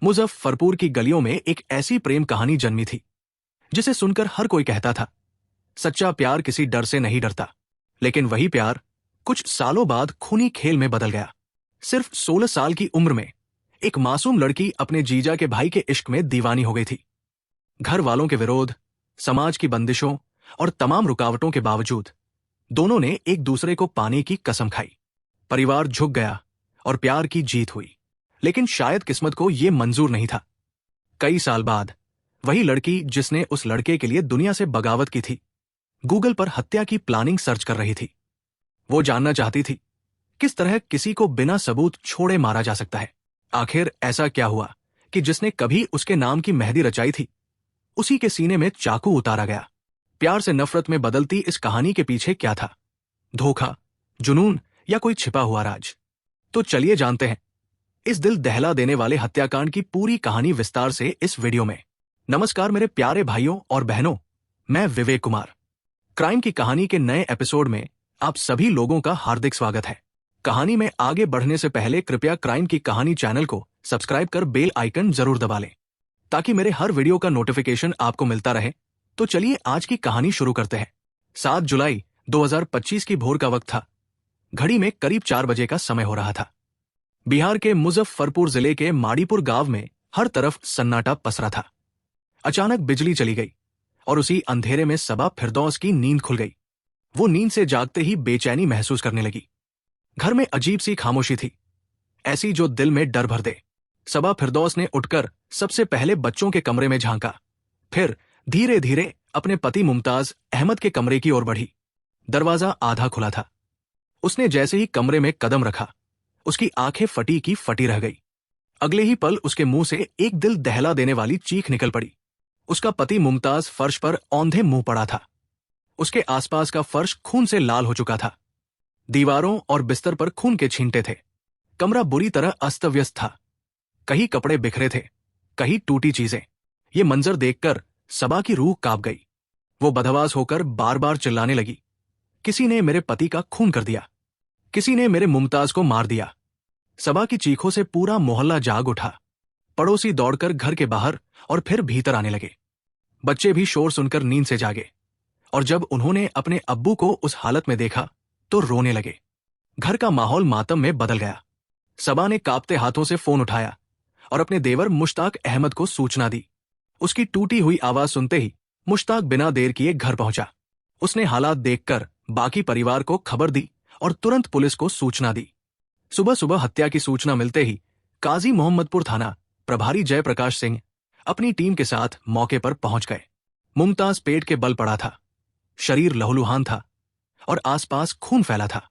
मुजफ्फरपुर की गलियों में एक ऐसी प्रेम कहानी जन्मी थी जिसे सुनकर हर कोई कहता था, सच्चा प्यार किसी डर से नहीं डरता। लेकिन वही प्यार कुछ सालों बाद खूनी खेल में बदल गया। सिर्फ 16 साल की उम्र में एक मासूम लड़की अपने जीजा के भाई के इश्क में दीवानी हो गई थी। घर वालों के विरोध, समाज की बंदिशों और तमाम रुकावटों के बावजूद दोनों ने एक दूसरे को पाने की कसम खाई। परिवार झुक गया और प्यार की जीत हुई। लेकिन शायद किस्मत को यह मंजूर नहीं था। कई साल बाद वही लड़की जिसने उस लड़के के लिए दुनिया से बगावत की थी, गूगल पर हत्या की प्लानिंग सर्च कर रही थी। वो जानना चाहती थी किस तरह किसी को बिना सबूत छोड़े मारा जा सकता है। आखिर ऐसा क्या हुआ कि जिसने कभी उसके नाम की मेहंदी रचाई थी, उसी के सीने में चाकू उतारा गया। प्यार से नफरत में बदलती इस कहानी के पीछे क्या था? धोखा, जुनून या कोई छिपा हुआ राज? तो चलिए जानते हैं इस दिल दहला देने वाले हत्याकांड की पूरी कहानी विस्तार से इस वीडियो में। नमस्कार मेरे प्यारे भाइयों और बहनों, मैं विवेक कुमार। क्राइम की कहानी के नए एपिसोड में आप सभी लोगों का हार्दिक स्वागत है। कहानी में आगे बढ़ने से पहले कृपया क्राइम की कहानी चैनल को सब्सक्राइब कर बेल आइकन जरूर दबा लें ताकि मेरे हर वीडियो का नोटिफिकेशन आपको मिलता रहे। तो चलिए आज की कहानी शुरू करते हैं। 7 जुलाई 2025 की भोर का वक्त था। घड़ी में करीब 4 बजे का समय हो रहा था। बिहार के मुजफ्फरपुर जिले के माड़ीपुर गांव में हर तरफ सन्नाटा पसरा था। अचानक बिजली चली गई और उसी अंधेरे में सबा फिरदौस की नींद खुल गई। वो नींद से जागते ही बेचैनी महसूस करने लगी। घर में अजीब सी खामोशी थी, ऐसी जो दिल में डर भर दे। सबा फिरदौस ने उठकर सबसे पहले बच्चों के कमरे में झांका, फिर धीरे धीरे अपने पति मुमताज अहमद के कमरे की ओर बढ़ी। दरवाजा आधा खुला था। उसने जैसे ही कमरे में कदम रखा, उसकी आंखें फटी की फटी रह गई। अगले ही पल उसके मुंह से एक दिल दहला देने वाली चीख निकल पड़ी। उसका पति मुमताज फर्श पर औंधे मुंह पड़ा था। उसके आसपास का फर्श खून से लाल हो चुका था। दीवारों और बिस्तर पर खून के छींटे थे। कमरा बुरी तरह अस्त व्यस्त था। कहीं कपड़े बिखरे थे, कहीं टूटी चीजें। ये मंजर देखकर सबा की रूह कांप गई। वो बदहवास होकर बार बार चिल्लाने लगी, किसी ने मेरे पति का खून कर दिया, किसी ने मेरे मुमताज को मार दिया। सबा की चीखों से पूरा मोहल्ला जाग उठा। पड़ोसी दौड़कर घर के बाहर और फिर भीतर आने लगे। बच्चे भी शोर सुनकर नींद से जागे और जब उन्होंने अपने अब्बू को उस हालत में देखा तो रोने लगे। घर का माहौल मातम में बदल गया। सबा ने कांपते हाथों से फोन उठाया और अपने देवर मुश्ताक अहमद को सूचना दी। उसकी टूटी हुई आवाज सुनते ही मुश्ताक बिना देर किए घर पहुंचा। उसने हालात देखकर बाकी परिवार को खबर दी और तुरंत पुलिस को सूचना दी। सुबह सुबह हत्या की सूचना मिलते ही काजी मोहम्मदपुर थाना प्रभारी जयप्रकाश सिंह अपनी टीम के साथ मौके पर पहुंच गए। मुमताज पेट के बल पड़ा था, शरीर लहूलुहान था और आसपास खून फैला था।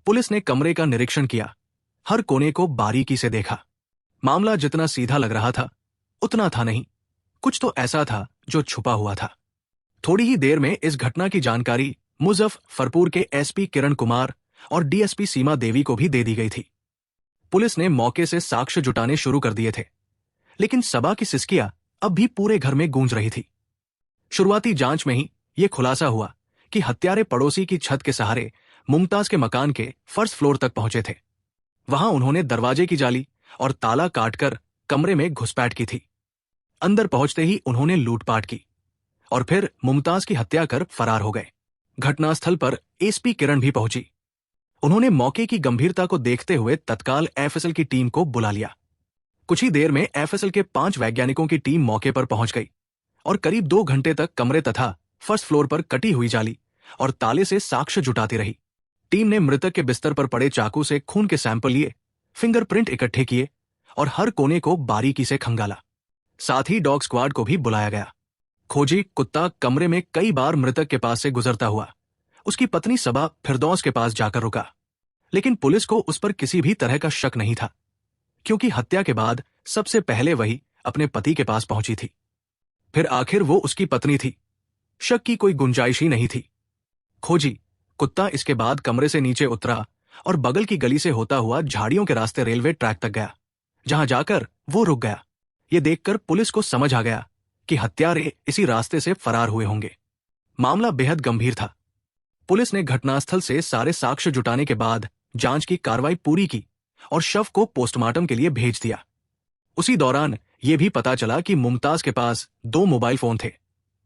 पुलिस ने कमरे का निरीक्षण किया, हर कोने को बारीकी से देखा। मामला जितना सीधा लग रहा था उतना था नहीं। कुछ तो ऐसा था जो छुपा हुआ था। थोड़ी ही देर में इस घटना की जानकारी मुजफ्फरपुर के एसपी किरण कुमार और डीएसपी सीमा देवी को भी दे दी गई थी। पुलिस ने मौके से साक्ष्य जुटाने शुरू कर दिए थे, लेकिन सबा की सिसकियां अब भी पूरे घर में गूंज रही थी। शुरुआती जांच में ही यह खुलासा हुआ कि हत्यारे पड़ोसी की छत के सहारे मुमताज के मकान के फर्स्ट फ्लोर तक पहुंचे थे। वहां उन्होंने दरवाजे की जाली और ताला काटकर कमरे में घुसपैठ की थी। अंदर पहुंचते ही उन्होंने लूटपाट की और फिर मुमताज की हत्या कर फरार हो गए। घटनास्थल पर एसपी किरण भी पहुंची। उन्होंने मौके की गंभीरता को देखते हुए तत्काल एफएसएल की टीम को बुला लिया। कुछ ही देर में एफएसएल के 5 वैज्ञानिकों की टीम मौके पर पहुंच गई और करीब 2 घंटे तक कमरे तथा फर्स्ट फ्लोर पर कटी हुई जाली और ताले से साक्ष्य जुटाती रही। टीम ने मृतक के बिस्तर पर पड़े चाकू से खून के सैंपल लिए, फिंगरप्रिंट इकट्ठे किए और हर कोने को बारीकी से खंगाला। साथ ही डॉग स्क्वाड को भी बुलाया गया। खोजी कुत्ता कमरे में कई बार मृतक के पास से गुजरता हुआ उसकी पत्नी सबा फिरदौस के पास जाकर रुका, लेकिन पुलिस को उस पर किसी भी तरह का शक नहीं था, क्योंकि हत्या के बाद सबसे पहले वही अपने पति के पास पहुंची थी। फिर आखिर वो उसकी पत्नी थी। शक की कोई गुंजाइश ही नहीं थी। खोजी कुत्ता इसके बाद कमरे से नीचे उतरा और बगल की गली से होता हुआ झाड़ियों के रास्ते रेलवे ट्रैक तक गया, जहां जाकर वो रुक गया। ये देखकर पुलिस को समझ आ गया कि हत्यारे इसी रास्ते से फरार हुए होंगे। मामला बेहद गंभीर था। पुलिस ने घटनास्थल से सारे साक्ष्य जुटाने के बाद जांच की कार्रवाई पूरी की और शव को पोस्टमार्टम के लिए भेज दिया। उसी दौरान यह भी पता चला कि मुमताज के पास 2 मोबाइल फोन थे,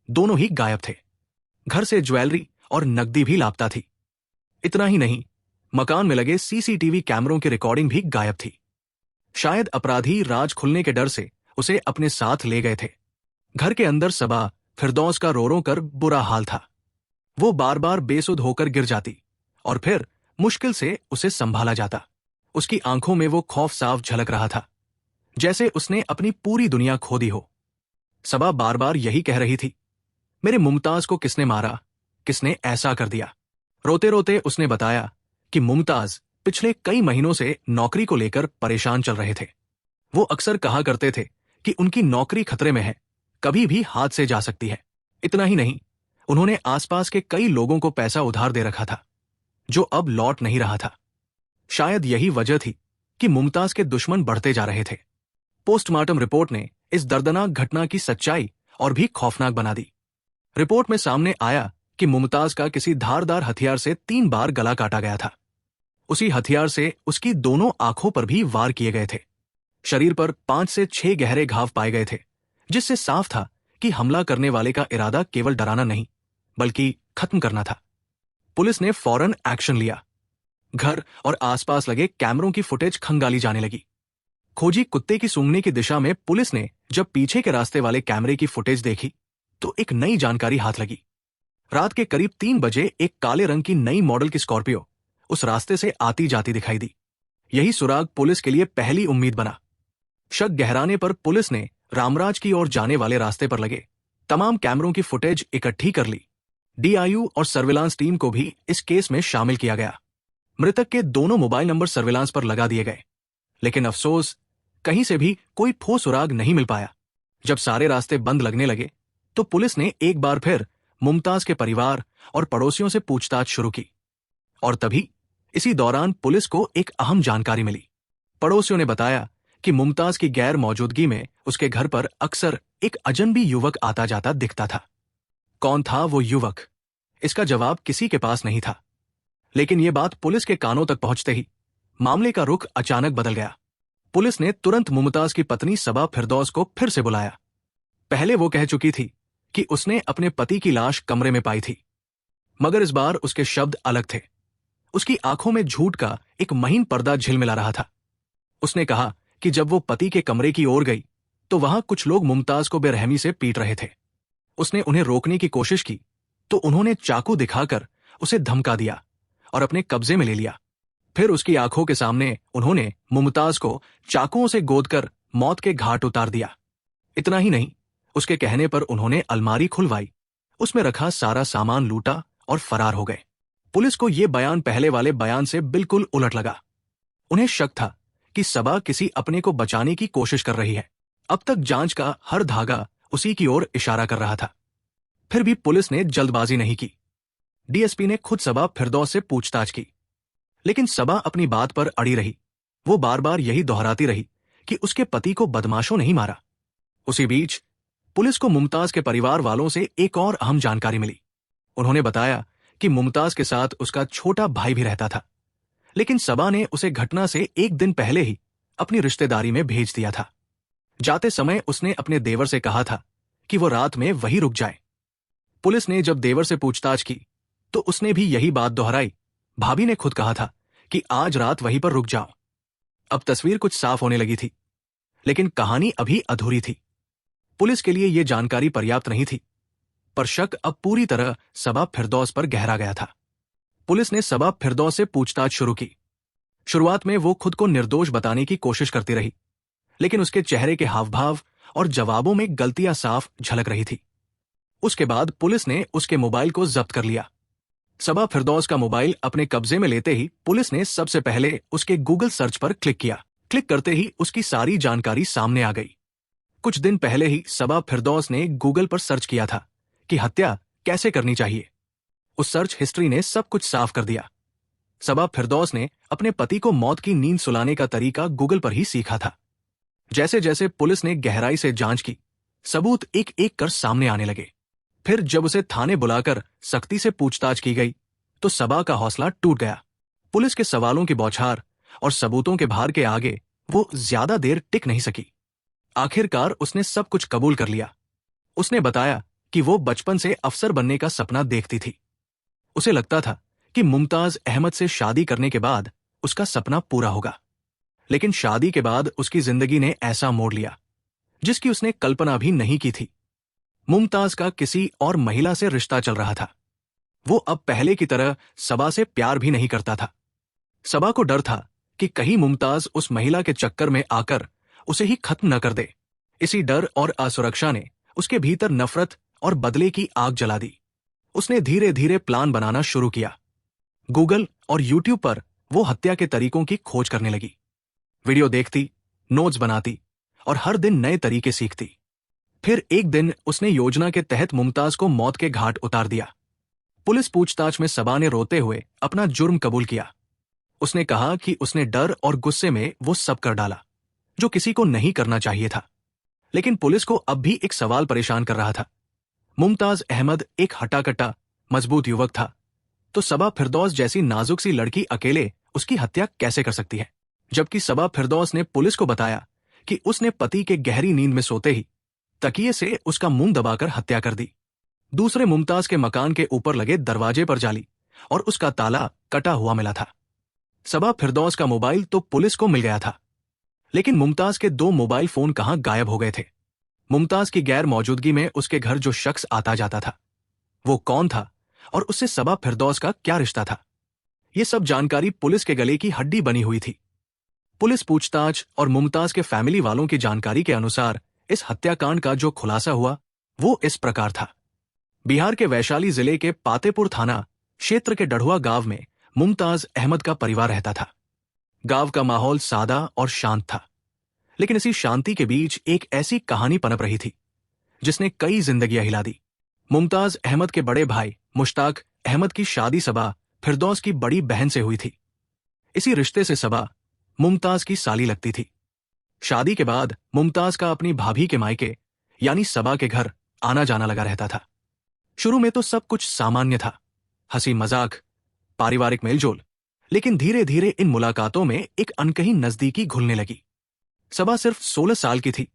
दोनों ही गायब थे। घर से ज्वेलरी और नकदी भी लापता थी। इतना ही नहीं, मकान में लगे सीसीटीवी कैमरों की रिकॉर्डिंग भी गायब थी। शायद अपराधी राज खुलने के डर से उसे अपने साथ ले गए थे। घर के अंदर सबा फिरदौस का रो रो कर बुरा हाल था। वो बार बार बेसुध होकर गिर जाती और फिर मुश्किल से उसे संभाला जाता। उसकी आंखों में वो खौफ साफ झलक रहा था, जैसे उसने अपनी पूरी दुनिया खो दी हो। सबा बार बार यही कह रही थी, मेरे मुमताज को किसने मारा, किसने ऐसा कर दिया। रोते रोते उसने बताया कि मुमताज पिछले कई महीनों से नौकरी को लेकर परेशान चल रहे थे। वो अक्सर कहा करते थे कि उनकी नौकरी खतरे में है, कभी भी हाथ से जा सकती है। इतना ही नहीं, उन्होंने आसपास के कई लोगों को पैसा उधार दे रखा था, जो अब लौट नहीं रहा था। शायद यही वजह थी कि मुमताज के दुश्मन बढ़ते जा रहे थे। पोस्टमार्टम रिपोर्ट ने इस दर्दनाक घटना की सच्चाई और भी खौफनाक बना दी। रिपोर्ट में सामने आया कि मुमताज का किसी धारदार हथियार से 3 बार गला काटा गया था। उसी हथियार से उसकी दोनों आंखों पर भी वार किए गए थे। शरीर पर 5 से 6 गहरे घाव पाए गए थे, जिससे साफ था कि हमला करने वाले का इरादा केवल डराना नहीं, बल्कि खत्म करना था। पुलिस ने फौरन एक्शन लिया। घर और आसपास लगे कैमरों की फुटेज खंगाली जाने लगी। खोजी कुत्ते की सूंघने की दिशा में पुलिस ने जब पीछे के रास्ते वाले कैमरे की फुटेज देखी तो एक नई जानकारी हाथ लगी। रात के करीब 3 बजे एक काले रंग की नई मॉडल की स्कॉर्पियो उस रास्ते से आती जाती दिखाई दी। यही सुराग पुलिस के लिए पहली उम्मीद बना। शक गहराने पर पुलिस ने रामराज की ओर जाने वाले रास्ते पर लगे तमाम कैमरों की फुटेज इकट्ठी कर ली। डीआईयू और सर्विलांस टीम को भी इस केस में शामिल किया गया। मृतक के दोनों मोबाइल नंबर सर्विलांस पर लगा दिए गए, लेकिन अफसोस कहीं से भी कोई ठोस सुराग नहीं मिल पाया। जब सारे रास्ते बंद लगने लगे तो पुलिस ने एक बार फिर मुमताज के परिवार और पड़ोसियों से पूछताछ शुरू की। और तभी इसी दौरान पुलिस को एक अहम जानकारी मिली। पड़ोसियों ने बताया कि मुमताज की गैर मौजूदगी में उसके घर पर अक्सर एक अजनबी युवक आता जाता दिखता था। कौन था वो युवक? इसका जवाब किसी के पास नहीं था। लेकिन यह बात पुलिस के कानों तक पहुंचते ही मामले का रुख अचानक बदल गया। पुलिस ने तुरंत मुमताज की पत्नी सबा फिरदौस को फिर से बुलाया। पहले वो कह चुकी थी कि उसने अपने पति की लाश कमरे में पाई थी, मगर इस बार उसके शब्द अलग थे। उसकी आंखों में झूठ का एक महीन पर्दा झिलमिला रहा था। उसने कहा कि जब वो पति के कमरे की ओर गई तो वहां कुछ लोग मुमताज को बेरहमी से पीट रहे थे। उसने उन्हें रोकने की कोशिश की तो उन्होंने चाकू दिखाकर उसे धमका दिया और अपने कब्जे में ले लिया। फिर उसकी आंखों के सामने उन्होंने मुमताज को चाकुओं से गोदकर मौत के घाट उतार दिया। इतना ही नहीं, उसके कहने पर उन्होंने अलमारी खुलवाई, उसमें रखा सारा सामान लूटा और फरार हो गए। पुलिस को यह बयान पहले वाले बयान से बिल्कुल उलट लगा। उन्हें शक था कि सबा किसी अपने को बचाने की कोशिश कर रही है। अब तक जांच का हर धागा उसी की ओर इशारा कर रहा था। फिर भी पुलिस ने जल्दबाजी नहीं की। डीएसपी ने खुद सबा फिरदौस से पूछताछ की, लेकिन सबा अपनी बात पर अड़ी रही। वो बार बार यही दोहराती रही कि उसके पति को बदमाशों नहीं मारा। उसी बीच पुलिस को मुमताज के परिवार वालों से एक और अहम जानकारी मिली। उन्होंने बताया कि मुमताज के साथ उसका छोटा भाई भी रहता था, लेकिन सबा ने उसे घटना से एक दिन पहले ही अपनी रिश्तेदारी में भेज दिया था। जाते समय उसने अपने देवर से कहा था कि वो रात में वहीं रुक जाए। पुलिस ने जब देवर से पूछताछ की तो उसने भी यही बात दोहराई। भाभी ने खुद कहा था कि आज रात वहीं पर रुक जाओ। अब तस्वीर कुछ साफ होने लगी थी, लेकिन कहानी अभी अधूरी थी। पुलिस के लिए यह जानकारी पर्याप्त नहीं थी, पर शक अब पूरी तरह सबा फिरदौस पर गहरा गया था। पुलिस ने सबा फिरदौस से पूछताछ शुरू की। शुरुआत में वो खुद को निर्दोष बताने की कोशिश करती रही, लेकिन उसके चेहरे के हावभाव और जवाबों में गलतियां साफ झलक रही थी। उसके बाद पुलिस ने उसके मोबाइल को जब्त कर लिया। सबा फिरदौस का मोबाइल अपने कब्जे में लेते ही पुलिस ने सबसे पहले उसके गूगल सर्च पर क्लिक किया। क्लिक करते ही उसकी सारी जानकारी सामने आ गई। कुछ दिन पहले ही सबा फिरदौस ने गूगल पर सर्च किया था कि हत्या कैसे करनी चाहिए। उस सर्च हिस्ट्री ने सब कुछ साफ कर दिया। सबा फिरदौस ने अपने पति को मौत की नींद सुलाने का तरीका गूगल पर ही सीखा था। जैसे जैसे पुलिस ने गहराई से जांच की, सबूत एक एक कर सामने आने लगे। फिर जब उसे थाने बुलाकर सख्ती से पूछताछ की गई तो सबा का हौसला टूट गया। पुलिस के सवालों की बौछार और सबूतों के भार के आगे वो ज्यादा देर टिक नहीं सकी। आखिरकार उसने सब कुछ कबूल कर लिया। उसने बताया कि वो बचपन से अफसर बनने का सपना देखती थी। उसे लगता था कि मुमताज अहमद से शादी करने के बाद उसका सपना पूरा होगा। लेकिन शादी के बाद उसकी जिंदगी ने ऐसा मोड़ लिया जिसकी उसने कल्पना भी नहीं की थी। मुमताज का किसी और महिला से रिश्ता चल रहा था। वो अब पहले की तरह सबा से प्यार भी नहीं करता था। सबा को डर था कि कहीं मुमताज उस महिला के चक्कर में आकर उसे ही खत्म न कर दे। इसी डर और असुरक्षा ने उसके भीतर नफरत और बदले की आग जला दी। उसने धीरे धीरे प्लान बनाना शुरू किया। गूगल और यूट्यूब पर वो हत्या के तरीकों की खोज करने लगी। वीडियो देखती, नोट्स बनाती और हर दिन नए तरीके सीखती। फिर एक दिन उसने योजना के तहत मुमताज को मौत के घाट उतार दिया। पुलिस पूछताछ में सबा ने रोते हुए अपना जुर्म कबूल किया। उसने कहा कि उसने डर और गुस्से में वो सब कर डाला जो किसी को नहीं करना चाहिए था। लेकिन पुलिस को अब भी एक सवाल परेशान कर रहा था। मुमताज अहमद एक हट्टा-कट्टा, मजबूत युवक था, तो सबा फिरदौस जैसी नाजुक सी लड़की अकेले उसकी हत्या कैसे कर सकती है? जबकि सबा फिरदौस ने पुलिस को बताया कि उसने पति के गहरी नींद में सोते ही तकिए से उसका मुंह दबाकर हत्या कर दी। दूसरे मुमताज के मकान के ऊपर लगे दरवाजे पर जाली और उसका ताला कटा हुआ मिला था। सबा फिरदौस का मोबाइल तो पुलिस को मिल गया था, लेकिन मुमताज के 2 मोबाइल फोन कहां गायब हो गए थे। मुमताज की गैर मौजूदगी में उसके घर जो शख्स आता जाता था वो कौन था और उससे सबा फिरदौस का क्या रिश्ता था? ये सब जानकारी पुलिस के गले की हड्डी बनी हुई थी। पुलिस पूछताछ और मुमताज के फैमिली वालों की जानकारी के अनुसार इस हत्याकांड का जो खुलासा हुआ वो इस प्रकार था। बिहार के वैशाली जिले के पातेपुर थाना क्षेत्र के डढ़ुआ गांव में मुमताज अहमद का परिवार रहता था। गांव का माहौल सादा और शांत था, लेकिन इसी शांति के बीच एक ऐसी कहानी पनप रही थी जिसने कई जिंदगियां हिला दी। मुमताज अहमद के बड़े भाई मुश्ताक अहमद की शादी सबा फिरदौस की बड़ी बहन से हुई थी। इसी रिश्ते से सबा मुमताज की साली लगती थी। शादी के बाद मुमताज का अपनी भाभी के मायके यानी सबा के घर आना जाना लगा रहता था। शुरू में तो सब कुछ सामान्य था, हंसी मजाक, पारिवारिक मेलजोल, लेकिन धीरे धीरे इन मुलाकातों में एक अनकही नजदीकी घुलने लगी। सबा सिर्फ 16 साल की थी,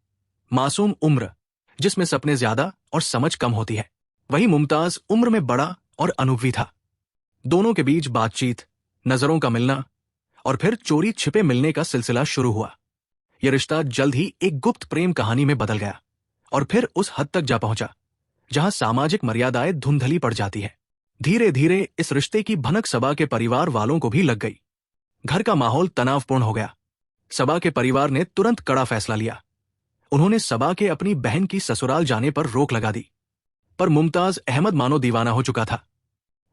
मासूम उम्र जिसमें सपने ज्यादा और समझ कम होती है। वही मुमताज उम्र में बड़ा और अनुभवी था। दोनों के बीच बातचीत, नजरों का मिलना और फिर चोरी छिपे मिलने का सिलसिला शुरू हुआ। यह रिश्ता जल्द ही एक गुप्त प्रेम कहानी में बदल गया और फिर उस हद तक जा पहुंचा जहां सामाजिक मर्यादाएं धुंधली पड़ जाती है। धीरे धीरे इस रिश्ते की भनक सबा के परिवार वालों को भी लग गई। घर का माहौल तनावपूर्ण हो गया। सबा के परिवार ने तुरंत कड़ा फैसला लिया। उन्होंने सबा के अपनी बहन की ससुराल जाने पर रोक लगा दी। पर मुमताज अहमद मानो दीवाना हो चुका था।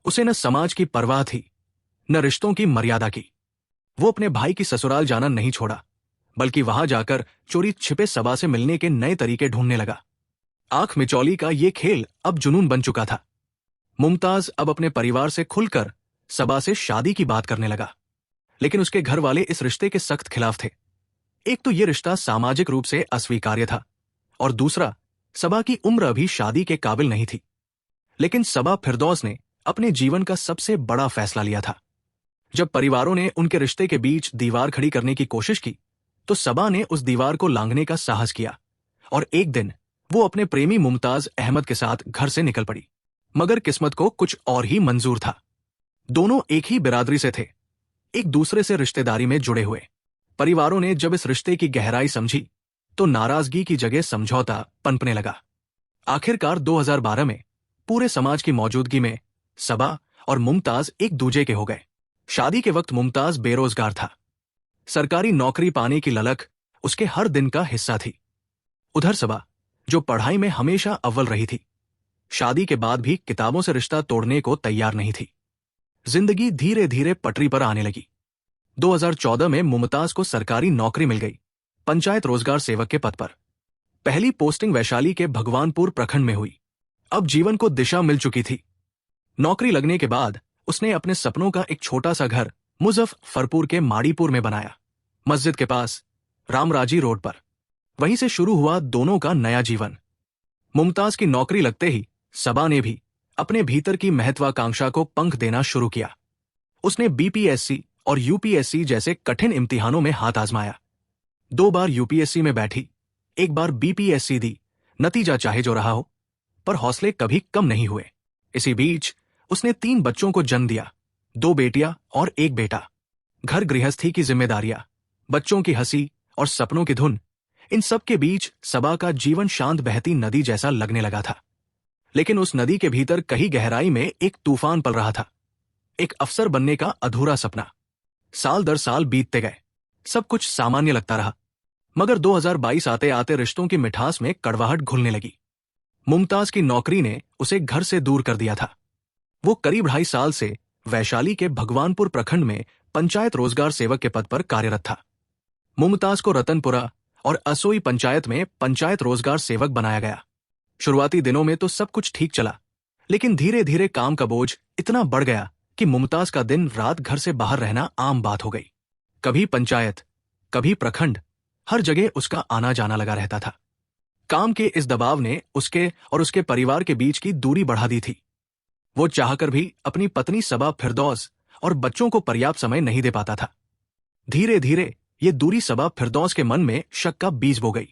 उसे न समाज की परवाह थी, न रिश्तों की मर्यादा की। वो अपने भाई की ससुराल जाना नहीं छोड़ा, बल्कि वहां जाकर चोरी छिपे सबा से मिलने के नए तरीके ढूंढने लगा। आंख मिचौली का ये खेल अब जुनून बन चुका था। मुमताज अब अपने परिवार से खुलकर सबा से शादी की बात करने लगा, लेकिन उसके घर वाले इस रिश्ते के सख्त खिलाफ थे। एक तो ये रिश्ता सामाजिक रूप से अस्वीकार्य था और दूसरा सबा की उम्र अभी शादी के काबिल नहीं थी। लेकिन सबा फिरदौस ने अपने जीवन का सबसे बड़ा फैसला लिया था। जब परिवारों ने उनके रिश्ते के बीच दीवार खड़ी करने की कोशिश की तो सबा ने उस दीवार को लांघने का साहस किया और एक दिन वो अपने प्रेमी मुमताज अहमद के साथ घर से निकल पड़ी। मगर किस्मत को कुछ और ही मंजूर था। दोनों एक ही बिरादरी से थे, एक दूसरे से रिश्तेदारी में जुड़े हुए। परिवारों ने जब इस रिश्ते की गहराई समझी तो नाराजगी की जगह समझौता पनपने लगा। आखिरकार 2012 में पूरे समाज की मौजूदगी में सबा और मुमताज एक दूजे के हो गए। शादी के वक्त मुमताज बेरोजगार था। सरकारी नौकरी पाने की ललक उसके हर दिन का हिस्सा थी। उधर सबा, जो पढ़ाई में हमेशा अव्वल रही थी, शादी के बाद भी किताबों से रिश्ता तोड़ने को तैयार नहीं थी। जिंदगी धीरे धीरे पटरी पर आने लगी। 2014 में मुमताज को सरकारी नौकरी मिल गई, पंचायत रोजगार सेवक के पद पर। पहली पोस्टिंग वैशाली के भगवानपुर प्रखंड में हुई। अब जीवन को दिशा मिल चुकी थी। नौकरी लगने के बाद उसने अपने सपनों का एक छोटा सा घर मुजफ्फरपुर के माड़ीपुर में बनाया, मस्जिद के पास, रामराजी रोड पर। वहीं से शुरू हुआ दोनों का नया जीवन। मुमताज की नौकरी लगते ही सबा ने भी अपने भीतर की महत्वाकांक्षा को पंख देना शुरू किया। उसने बीपीएससी और यूपीएससी जैसे कठिन इम्तिहानों में हाथ आजमाया। 2 बार यूपीएससी में बैठी, एक बार बीपीएससी दी, नतीजा चाहे जो रहा हो, पर हौसले कभी कम नहीं हुए। इसी बीच उसने 3 बच्चों को जन्म दिया, 2 बेटियां और 1 बेटा। घर गृहस्थी की जिम्मेदारियां, बच्चों की हंसी और सपनों की धुन, इन सब के बीच सबा का जीवन शांत बहती नदी जैसा लगने लगा था। लेकिन उस नदी के भीतर कहीं गहराई में एक तूफान पल रहा था, एक अफसर बनने का अधूरा सपना। साल दर साल बीतते गए, सब कुछ सामान्य लगता रहा, मगर 2022 आते आते रिश्तों की मिठास में कड़वाहट घुलने लगी। मुमताज की नौकरी ने उसे घर से दूर कर दिया था। वो करीब 2.5 साल से वैशाली के भगवानपुर प्रखंड में पंचायत रोजगार सेवक के पद पर कार्यरत था। मुमताज को रतनपुरा और असोई पंचायत में पंचायत रोजगार सेवक बनाया गया। शुरुआती दिनों में तो सब कुछ ठीक चला, लेकिन धीरे धीरे काम का बोझ इतना बढ़ गया कि मुमताज का दिन रात घर से बाहर रहना आम बात हो गई। कभी पंचायत, कभी प्रखंड, हर जगह उसका आना जाना लगा रहता था। काम के इस दबाव ने उसके और उसके परिवार के बीच की दूरी बढ़ा दी थी। वो चाहकर भी अपनी पत्नी सबा फिरदौस और बच्चों को पर्याप्त समय नहीं दे पाता था। धीरे धीरे ये दूरी सबा फिरदौस के मन में शक का बीज बो गई।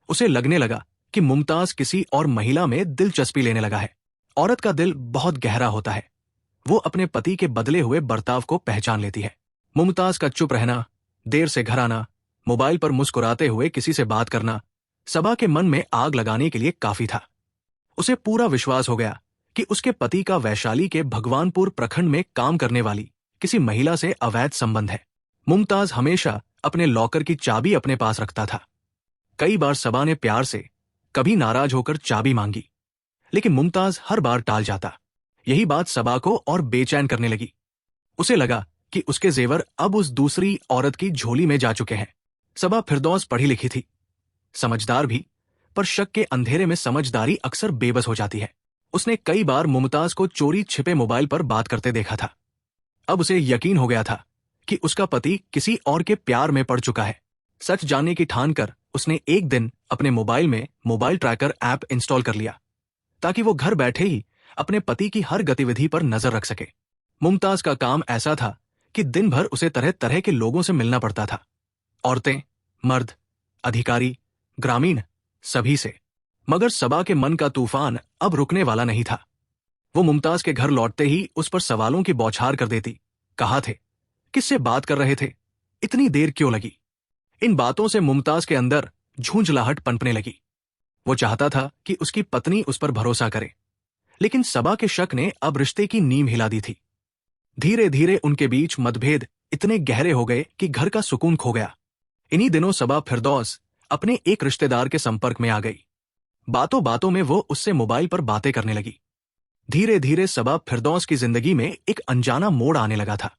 उसे लगने लगा कि मुमताज किसी और महिला में दिलचस्पी लेने लगा है। औरत का दिल बहुत गहरा होता है, वो अपने पति के बदले हुए बर्ताव को पहचान लेती है। मुमताज का चुप रहना, देर से घर आना, मोबाइल पर मुस्कुराते हुए किसी से बात करना सबा के मन में आग लगाने के लिए काफी था। उसे पूरा विश्वास हो गया कि उसके पति का वैशाली के भगवानपुर प्रखंड में काम करने वाली किसी महिला से अवैध संबंध है। मुमताज हमेशा अपने लॉकर की चाबी अपने पास रखता था। कई बार सबा ने प्यार से, कभी नाराज होकर चाबी मांगी, लेकिन मुमताज हर बार टाल जाता। यही बात सबा को और बेचैन करने लगी। उसे लगा कि उसके जेवर अब उस दूसरी औरत की झोली में जा चुके हैं। सबा फिरदौस पढ़ी लिखी थी, समझदार भी, पर शक के अंधेरे में समझदारी अक्सर बेबस हो जाती है। उसने कई बार मुमताज को चोरी छिपे मोबाइल पर बात करते देखा था। अब उसे यकीन हो गया था कि उसका पति किसी और के प्यार में पड़ चुका है। सच जानने की ठान कर उसने एक दिन अपने मोबाइल में मोबाइल ट्रैकर ऐप इंस्टॉल कर लिया, ताकि वो घर बैठे ही अपने पति की हर गतिविधि पर नजर रख सके। मुमताज का काम ऐसा था कि दिन भर उसे तरह तरह के लोगों से मिलना पड़ता था, औरतें, मर्द, अधिकारी, ग्रामीण, सभी से। मगर सबा के मन का तूफान अब रुकने वाला नहीं था। वो मुमताज के घर लौटते ही उस पर सवालों की बौछार कर देती। कहाँ थे, किससे बात कर रहे थे, इतनी देर क्यों लगी? इन बातों से मुमताज के अंदर झुंझलाहट पनपने लगी। वो चाहता था कि उसकी पत्नी उस पर भरोसा करे, लेकिन सबा के शक ने अब रिश्ते की नींव हिला दी थी। धीरे धीरे उनके बीच मतभेद इतने गहरे हो गए कि घर का सुकून खो गया। इन्हीं दिनों सबा फिरदौस अपने एक रिश्तेदार के संपर्क में आ गई। बातों बातों में वो उससे मोबाइल पर बातें करने लगी। धीरे धीरे सबा फिरदौस की जिंदगी में एक अनजाना मोड़ आने लगा था।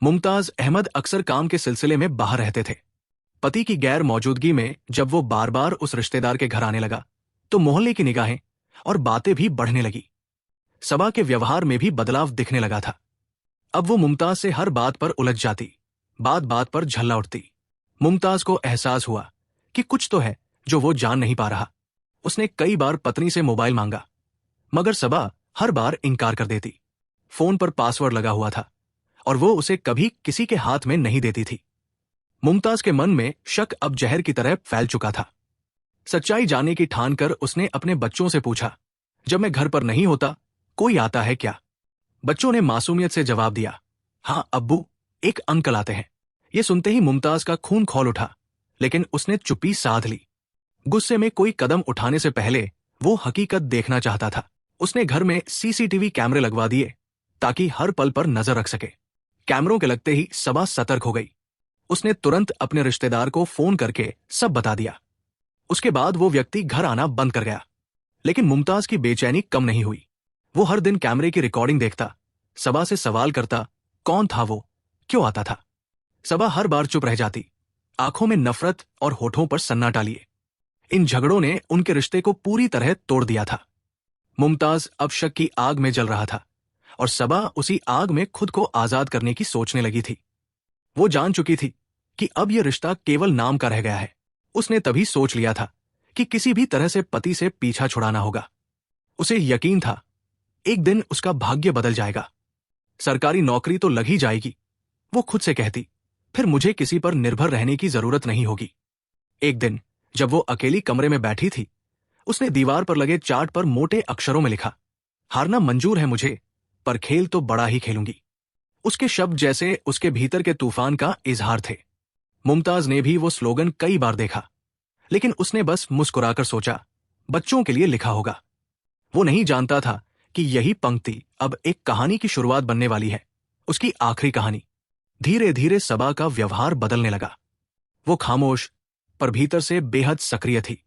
मुमताज अहमद अक्सर काम के सिलसिले में बाहर रहते थे। पति की गैर मौजूदगी में जब वो बार बार उस रिश्तेदार के घर आने लगा, तो मोहल्ले की निगाहें और बातें भी बढ़ने लगी। सबा के व्यवहार में भी बदलाव दिखने लगा था। अब वो मुमताज से हर बात पर उलझ जाती, बात बात पर झल्ला उठती। मुमताज को एहसास हुआ कि कुछ तो है जो वो जान नहीं पा रहा। उसने कई बार पत्नी से मोबाइल मांगा, मगर सबा हर बार इनकार कर देती। फोन पर पासवर्ड लगा हुआ था और वो उसे कभी किसी के हाथ में नहीं देती थी। मुमताज के मन में शक अब जहर की तरह फैल चुका था। सच्चाई जानने की ठान कर उसने अपने बच्चों से पूछा, जब मैं घर पर नहीं होता कोई आता है क्या? बच्चों ने मासूमियत से जवाब दिया, हाँ अब्बू, एक अंकल आते हैं। ये सुनते ही मुमताज का खून खौल उठा, लेकिन उसने चुप्पी साध ली। गुस्से में कोई कदम उठाने से पहले वो हकीकत देखना चाहता था। उसने घर में सीसीटीवी कैमरे लगवा दिए ताकि हर पल पर नजर रख सके। कैमरों के लगते ही सबा सतर्क हो गई। उसने तुरंत अपने रिश्तेदार को फोन करके सब बता दिया। उसके बाद वो व्यक्ति घर आना बंद कर गया, लेकिन मुमताज की बेचैनी कम नहीं हुई। वो हर दिन कैमरे की रिकॉर्डिंग देखता, सबा से सवाल करता, कौन था वो, क्यों आता था? सबा हर बार चुप रह जाती, आंखों में नफरत और होठों पर सन्नाटा लिए। इन झगड़ों ने उनके रिश्ते को पूरी तरह तोड़ दिया था। मुमताज अब शक की आग में जल रहा था और सबा उसी आग में खुद को आजाद करने की सोचने लगी थी। वो जान चुकी थी कि अब यह रिश्ता केवल नाम का रह गया है। उसने तभी सोच लिया था कि किसी भी तरह से पति से पीछा छुड़ाना होगा। उसे यकीन था एक दिन उसका भाग्य बदल जाएगा। सरकारी नौकरी तो लग ही जाएगी, वो खुद से कहती, फिर मुझे किसी पर निर्भर रहने की जरूरत नहीं होगी। एक दिन जब वो अकेली कमरे में बैठी थी, उसने दीवार पर लगे चार्ट पर मोटे अक्षरों में लिखा, हारना मंजूर है मुझे, पर खेल तो बड़ा ही खेलूंगी। उसके शब्द जैसे उसके भीतर के तूफान का इजहार थे। मुमताज ने भी वो स्लोगन कई बार देखा, लेकिन उसने बस मुस्कुराकर सोचा, बच्चों के लिए लिखा होगा। वो नहीं जानता था कि यही पंक्ति अब एक कहानी की शुरुआत बनने वाली है, उसकी आखिरी कहानी। धीरे धीरे सबा का व्यवहार बदलने लगा। वो खामोश पर भीतर से बेहद सक्रिय थी।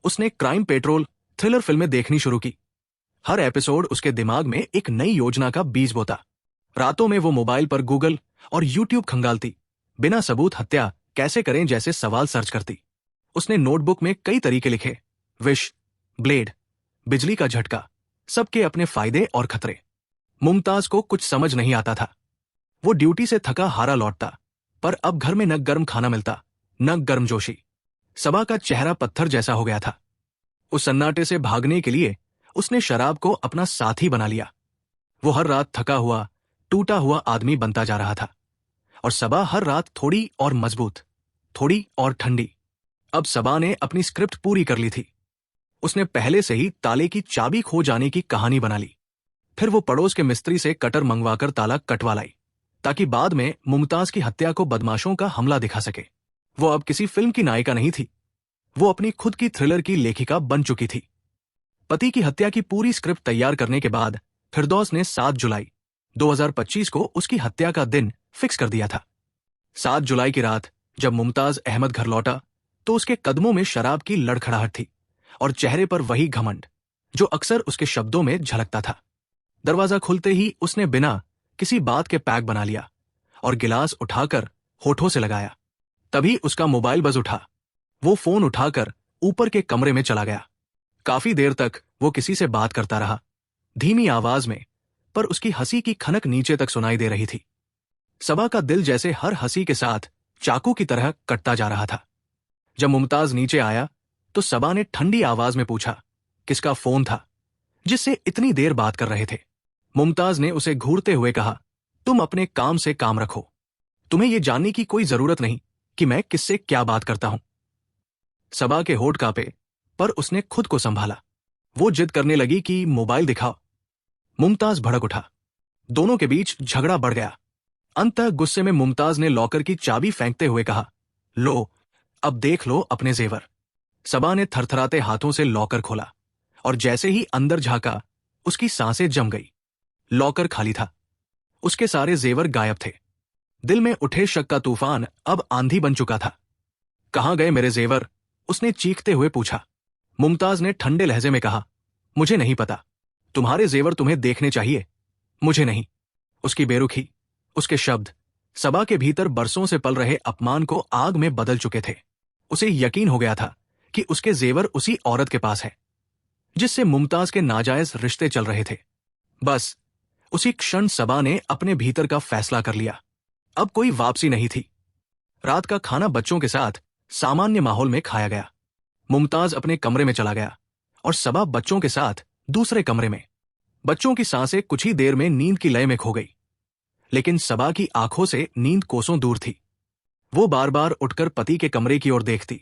उसने क्राइम पेट्रोल थ्रिलर फिल्में देखनी शुरू की। हर एपिसोड उसके दिमाग में एक नई योजना का बीज बोता। रातों में वो मोबाइल पर गूगल और यूट्यूब खंगालती, बिना सबूत हत्या कैसे करें जैसे सवाल सर्च करती। उसने नोटबुक में कई तरीके लिखे, विष, ब्लेड, बिजली का झटका, सबके अपने फायदे और खतरे। मुमताज को कुछ समझ नहीं आता था। वो ड्यूटी से थका हारा लौटता, पर अब घर में न गर्म खाना मिलता, न गर्मजोशी। सबा का चेहरा पत्थर जैसा हो गया था। उस सन्नाटे से भागने के लिए उसने शराब को अपना साथी बना लिया। वो हर रात थका हुआ, टूटा हुआ आदमी बनता जा रहा था, और सबा हर रात थोड़ी और मजबूत, थोड़ी और ठंडी। अब सबा ने अपनी स्क्रिप्ट पूरी कर ली थी। उसने पहले से ही ताले की चाबी खो जाने की कहानी बना ली। फिर वो पड़ोस के मिस्त्री से कटर मंगवाकर ताला कटवा लाई, ताकि बाद में मुमताज की हत्या को बदमाशों का हमला दिखा सके। वो अब किसी फिल्म की नायिका नहीं थी, वो अपनी खुद की थ्रिलर की लेखिका बन चुकी थी। पति की हत्या की पूरी स्क्रिप्ट तैयार करने के बाद फिरदौस ने 7 जुलाई 2025 को उसकी हत्या का दिन फिक्स कर दिया था। 7 जुलाई की रात जब मुमताज अहमद घर लौटा, तो उसके कदमों में शराब की लड़खड़ाहट थी और चेहरे पर वही घमंड जो अक्सर उसके शब्दों में झलकता था। दरवाजा खुलते ही उसने बिना किसी बात के पैक बना लिया और गिलास उठाकर होठों से लगाया। तभी उसका मोबाइल बज उठा। वो फोन उठाकर ऊपर के कमरे में चला गया। काफी देर तक वो किसी से बात करता रहा, धीमी आवाज में, पर उसकी हंसी की खनक नीचे तक सुनाई दे रही थी। सबा का दिल जैसे हर हंसी के साथ चाकू की तरह कटता जा रहा था। जब मुमताज नीचे आया तो सबा ने ठंडी आवाज में पूछा, किसका फोन था जिससे इतनी देर बात कर रहे थे? मुमताज ने उसे घूरते हुए कहा, तुम अपने काम से काम रखो, तुम्हें यह जानने की कोई जरूरत नहीं कि मैं किससे क्या बात करता हूं। सबा के होठ कांपे, पर उसने खुद को संभाला। वो जिद करने लगी कि मोबाइल दिखाओ। मुमताज भड़क उठा। दोनों के बीच झगड़ा बढ़ गया। अंततः गुस्से में मुमताज ने लॉकर की चाबी फेंकते हुए कहा, लो, अब देख लो अपने जेवर। सबा ने थरथराते हाथों से लॉकर खोला, और जैसे ही अंदर झांका, उसकी सांसें जम गई। लॉकर खाली था। उसके सारे जेवर गायब थे। दिल में उठे शक का तूफान अब आंधी बन चुका था। कहां गए मेरे जेवर? उसने चीखते हुए पूछा। मुमताज ने ठंडे लहजे में कहा, मुझे नहीं पता। तुम्हारे जेवर तुम्हें देखने चाहिए, मुझे नहीं। उसकी बेरुखी, उसके शब्द सबा के भीतर बरसों से पल रहे अपमान को आग में बदल चुके थे। उसे यकीन हो गया था कि उसके जेवर उसी औरत के पास है जिससे मुमताज के नाजायज रिश्ते चल रहे थे। बस उसी क्षण सबा ने अपने भीतर का फैसला कर लिया। अब कोई वापसी नहीं थी। रात का खाना बच्चों के साथ सामान्य माहौल में खाया गया। मुमताज अपने कमरे में चला गया और सबा बच्चों के साथ दूसरे कमरे में। बच्चों की सांसें कुछ ही देर में नींद की लय में खो गई, लेकिन सबा की आंखों से नींद कोसों दूर थी। वो बार बार उठकर पति के कमरे की ओर देखती,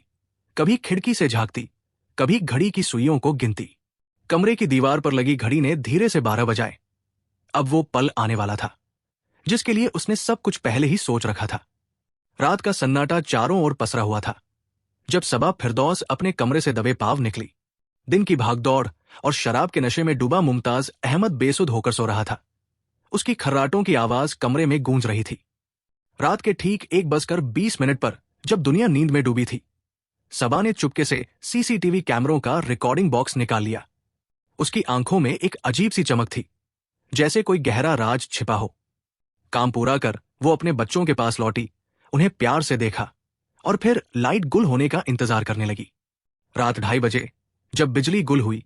कभी खिड़की से झांकती, कभी घड़ी की सुइयों को गिनती। कमरे की दीवार पर लगी घड़ी ने धीरे से 12 बजाए। अब वो पल आने वाला था जिसके लिए उसने सब कुछ पहले ही सोच रखा था। रात का सन्नाटा चारों ओर पसरा हुआ था। जब सबा फिरदौस अपने कमरे से दबे पांव निकली, दिन की भागदौड़ और शराब के नशे में डूबा मुमताज अहमद बेसुध होकर सो रहा था। उसकी खर्राटों की आवाज कमरे में गूंज रही थी। रात के ठीक 1:20 पर जब दुनिया नींद में डूबी थी, सबा ने चुपके से सीसीटीवी कैमरों का रिकॉर्डिंग बॉक्स निकाल लिया। उसकी आंखों में एक अजीब सी चमक थी, जैसे कोई गहरा राज छिपा हो। काम पूरा कर वो अपने बच्चों के पास लौटी, उन्हें प्यार से देखा और फिर लाइट गुल होने का इंतजार करने लगी। रात 2:30 बजे जब बिजली गुल हुई,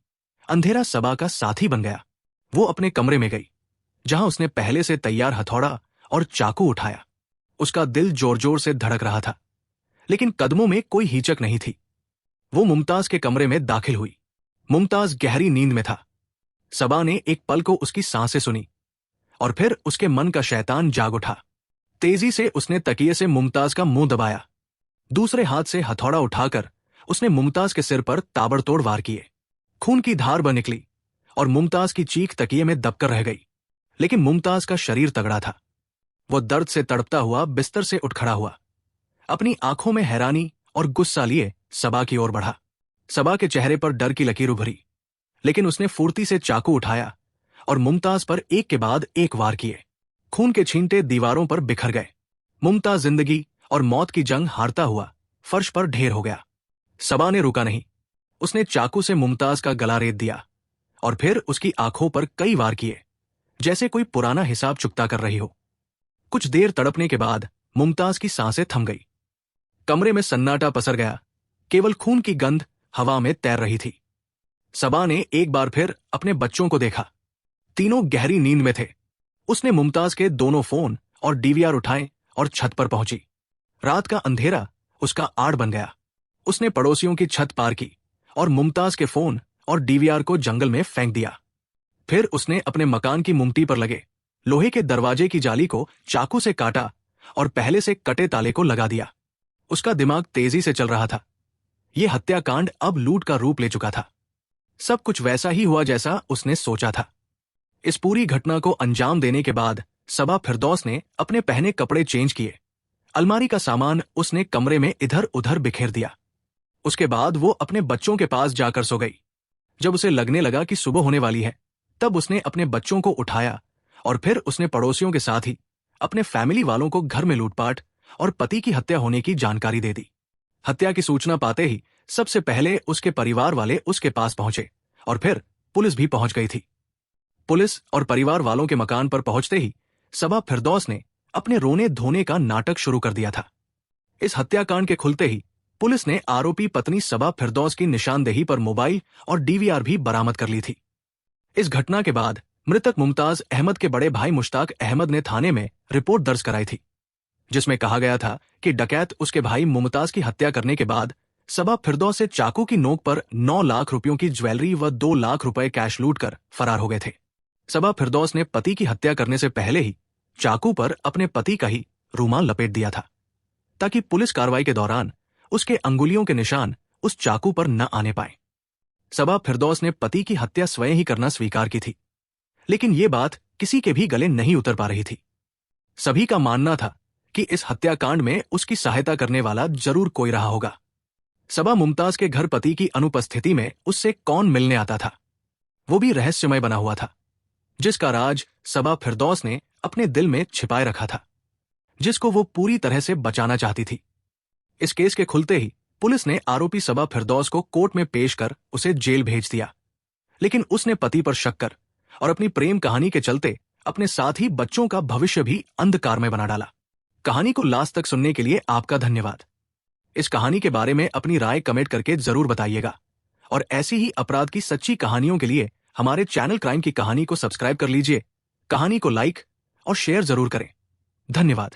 अंधेरा सबा का साथी बन गया। वो अपने कमरे में गई, जहां उसने पहले से तैयार हथौड़ा और चाकू उठाया। उसका दिल जोर जोर से धड़क रहा था, लेकिन कदमों में कोई हिचक नहीं थी। वो मुमताज के कमरे में दाखिल हुई। मुमताज गहरी नींद में था। सबा ने एक पल को उसकी सांसें सुनी और फिर उसके मन का शैतान जाग उठा। तेजी से उसने तकिए से मुमताज का मुंह दबाया। दूसरे हाथ से हथौड़ा उठाकर उसने मुमताज के सिर पर ताबड़तोड़ वार किए। खून की धार बह निकली और मुमताज की चीख तकिए में दबकर रह गई। लेकिन मुमताज का शरीर तगड़ा था। वो दर्द से तड़पता हुआ बिस्तर से उठ खड़ा हुआ। अपनी आंखों में हैरानी और गुस्सा लिए सबा की ओर बढ़ा। सबा के चेहरे पर डर की लकीर उभरी, लेकिन उसने फुर्ती से चाकू उठाया और मुमताज पर एक के बाद एक वार किए। खून के छींटे दीवारों पर बिखर गए। मुमताज जिंदगी और मौत की जंग हारता हुआ फर्श पर ढेर हो गया। सबा ने रुका नहीं। उसने चाकू से मुमताज का गला रेत दिया और फिर उसकी आंखों पर कई वार किए, जैसे कोई पुराना हिसाब चुकता कर रही हो। कुछ देर तड़पने के बाद मुमताज की सांसें थम गई। कमरे में सन्नाटा पसर गया। केवल खून की गंध हवा में तैर रही थी। सबा ने एक बार फिर अपने बच्चों को देखा। तीनों गहरी नींद में थे। उसने मुमताज के दोनों फोन और डीवीआर उठाए और छत पर पहुंची। रात का अंधेरा उसका आड़ बन गया। उसने पड़ोसियों की छत पार की और मुमताज के फोन और डीवीआर को जंगल में फेंक दिया। फिर उसने अपने मकान की मुमटी पर लगे लोहे के दरवाजे की जाली को चाकू से काटा और पहले से कटे ताले को लगा दिया। उसका दिमाग तेजी से चल रहा था। यह हत्याकांड अब लूट का रूप ले चुका था। सब कुछ वैसा ही हुआ जैसा उसने सोचा था। इस पूरी घटना को अंजाम देने के बाद सबा फिरदौस ने अपने पहने कपड़े चेंज किए। अलमारी का सामान उसने कमरे में इधर उधर बिखेर दिया। उसके बाद वो अपने बच्चों के पास जाकर सो गई। जब उसे लगने लगा कि सुबह होने वाली है, तब उसने अपने बच्चों को उठाया और फिर उसने पड़ोसियों के साथ ही अपने फैमिली वालों को घर में लूटपाट और पति की हत्या होने की जानकारी दे दी। हत्या की सूचना पाते ही सबसे पहले उसके परिवार वाले उसके पास पहुंचे और फिर पुलिस भी पहुंच गई थी। पुलिस और परिवार वालों के मकान पर पहुंचते ही सबा फिरदौस ने अपने रोने धोने का नाटक शुरू कर दिया था। इस हत्याकांड के खुलते ही पुलिस ने आरोपी पत्नी सबा फिरदौस की निशानदेही पर मोबाइल और डीवीआर भी बरामद कर ली थी। इस घटना के बाद मृतक मुमताज अहमद के बड़े भाई मुश्ताक अहमद ने थाने में रिपोर्ट दर्ज कराई थी, जिसमें कहा गया था कि डकैत उसके भाई मुमताज की हत्या करने के बाद सबा फिरदौस से चाकू की नोक पर 9 लाख रुपयों की ज्वेलरी व 2 लाख रुपए कैश लूटकर फरार हो गए थे। सबा फिरदौस ने पति की हत्या करने से पहले ही चाकू पर अपने पति का ही रूमाल लपेट दिया था, ताकि पुलिस कार्रवाई के दौरान उसके अंगुलियों के निशान उस चाकू पर न आने पाए। सबा फिरदौस ने पति की हत्या स्वयं ही करना स्वीकार की थी, लेकिन ये बात किसी के भी गले नहीं उतर पा रही थी। सभी का मानना था कि इस हत्याकांड में उसकी सहायता करने वाला जरूर कोई रहा होगा। सबा मुमताज के घर पति की अनुपस्थिति में उससे कौन मिलने आता था, वो भी रहस्यमय बना हुआ था, जिसका राज सबा फिरदौस ने अपने दिल में छिपाए रखा था, जिसको वो पूरी तरह से बचाना चाहती थी। इस केस के खुलते ही पुलिस ने आरोपी सबा फिरदौस को कोर्ट में पेश कर उसे जेल भेज दिया, लेकिन उसने पति पर शक कर और अपनी प्रेम कहानी के चलते अपने साथ ही बच्चों का भविष्य भी अंधकार में बना डाला। कहानी को लास्ट तक सुनने के लिए आपका धन्यवाद। इस कहानी के बारे में अपनी राय कमेंट करके जरूर बताइएगा और ऐसी ही अपराध की सच्ची कहानियों के लिए हमारे चैनल क्राइम की कहानी को सब्सक्राइब कर लीजिए। कहानी को लाइक और शेयर जरूर करें। धन्यवाद।